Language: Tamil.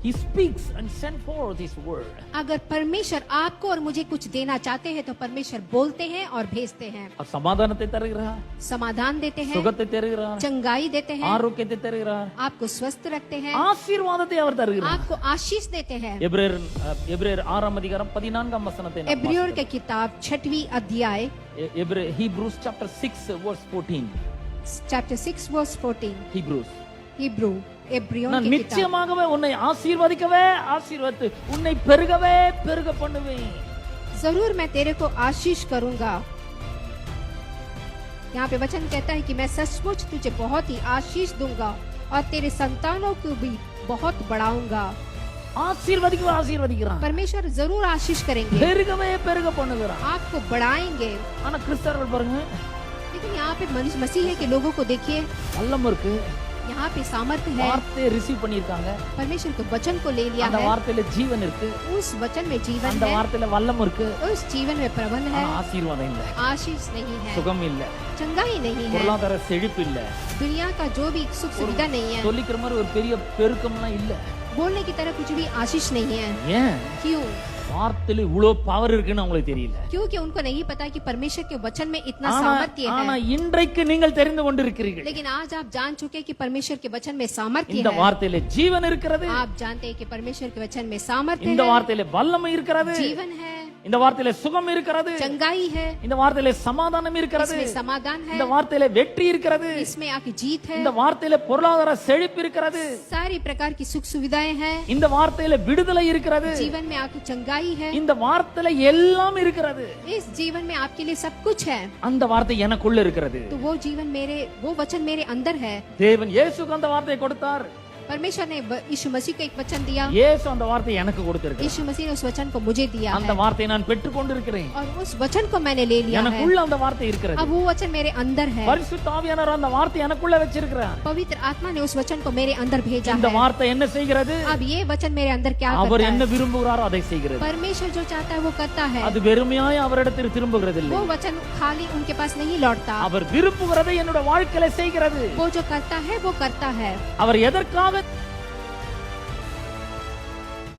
He speaks and send forth his word. अगर परमेश्वर आपको और मुझे कुछ देना चाहते हैं तो परमेश्वर बोलते हैं और भेजते हैं। और சமாதானத்தை தருகிறார், समाधान देते हैं, சுகத்தை தருகிறார், चंगाई देते हैं, ஆரோக்கியத்தை தருகிறார், आपको स्वस्थ रखते हैं, ஆசீர்வாதத்தை அவர் தருகிறார்। आपको आशीष देते हैं। எபிரேயர் 6 அதிகாரம் 14 வசனத்தை நாம் एब्रियोर की किताब 6वीं अध्याय Hebrews chapter 6 verse 14. chapter 6 verse 14 Hebrews. Hebrew एब्रियोर நான் की किताब। நிச்சயமாகவே உன்னை ஆசீர்வதிக்கவே ஆசீர்வதித்து உன்னை பெருகவே பெருக பண்ணுவேன்। जरूर मैं तेरे को आशीष करूंगा। यहाँ पे वचन कहता है कि मैं सचमुच तुझे बहुत ही आशीष दूंगा और तेरे संतानों को भी बहुत बढ़ाऊंगा। ஆசீர்வதிக்கிறார், परमेश्वर जरूर आशीष करेंगे, பெருகவே பெருக பண்ணுகிறார்। आपको बढ़ाएंगे। ஆனா கிறிஸ்தவர்கள் பாருங்க, लेकिन यहाँ पे मसीह के लोगों को देखिए, வல்லம் இருக்கு, यहाँ पे सामर्थ्य है, வார்த்தையை ரிசீவ் பண்ணிருக்காங்க, परमेश्वर के वचन को ले लिया அந்த है, வார்த்தையில ஜீவன் இருக்கு, उस वचन में जीवन அந்த है, வார்த்தையில வல்லம் இருக்கு, उस जीवन में प्रबल है, ஆனா ஆசீர்வாதம் இல்ல, आशीष नहीं है, சுகம் இல்ல, चंगाई नहीं है, பொருளாதார செழிப்பு இல்ல, दुनिया का जो भी सुख सुविधा नहीं है, சொல்லிக்கிற மாதிரி ஒரு பெரிய பெருக்கம்லாம் இல்ல। बोलने की तरह कुछ भी आशीष नहीं है। ஏன்? क्यों? வார்த்தையில இவ்வளவு பவர் இருக்குன்னு உங்களுக்கு தெரியல। क्योंकि उनको नहीं पता कि परमेश्वर के वचन में इतना ஆனா सामर्थ्य ஆனா है। இன்றைக்கு நீங்கள் தெரிந்து கொண்டிருக்கிறீர்கள், लेकिन आज आप जान चुके कि परमेश्वर के वचन में सामर्थ्य இந்த है। வார்த்தையில ஜீவன் இருக்கிறது, आप जानते हैं कि परमेश्वर के वचन में सामर्थ्य இந்த है, வார்த்தையில வல்லமை இருக்கிறது, जीवन है, இந்த வார்த்தையில சுகம் இருக்கிறது, चंगाई है, இந்த வார்த்தையில சமாதானம் இருக்கிறது, इसमें समाधान है, இந்த வார்த்தையில வெற்றி இருக்கிறது, इसमें आपकी जीत है, இந்த வார்த்தையில பொருளாதார செழிப்பு இருக்கிறது, सारी प्रकार की सुख सुविधाएं हैं, இந்த வார்த்தையில விடுதலை இருக்கிறது, जीवन में आपकी चंगाई है, இந்த வார்த்தையில எல்லாம் இருக்கிறது। इस जीवन में आपके लिए सब कुछ है। அந்த வார்த்தை எனக்குள்ள இருக்கிறது। तो वो जीवन वो वचन मेरे अंदर है। தேவன் இயேசுக்கு அந்த வார்த்தையை கொடுத்தார், परमेश्वर ने यीशु मसीह को एक वचन दिया, இயேசு அந்த வார்த்தையை எனக்கு கொடுத்திருக்கிறார், यीशु मसीह ने उस वचन को मुझे दिया அந்த है, வார்த்தையை நான் பெற்றுக் கொண்டிருக்கிறேன், और उस वचन को मैंने ले लिया है। எனக்குள்ள அந்த வார்த்தை இருக்கிறது। अब वो वचन मेरे अंदर है, பரிசுத்த ஆவியானவர் அந்த வார்த்தையை எனக்குள்ள வச்சிருக்கிறார்। पवित्र आत्मा ने उस वचन को मेरे अंदर भेजा இந்த है। வார்த்தை என்ன செய்கிறது? अब ये वचन मेरे अंदर क्या அவர் करता என்ன है? விரும்புகிறாரோ அதை செய்கிறது। परमेश्वर जो चाहता है वो करता है। அது வெறுமையாய் அவரிடத்தில் திரும்புகிறது இல்லை, वो वचन खाली उनके पास नहीं लौटता, அவர் விரும்புகிறதை என்னோட வாழ்க்கையில செய்கிறது। वो जो करता है वो करता है। அவர் எதற்காக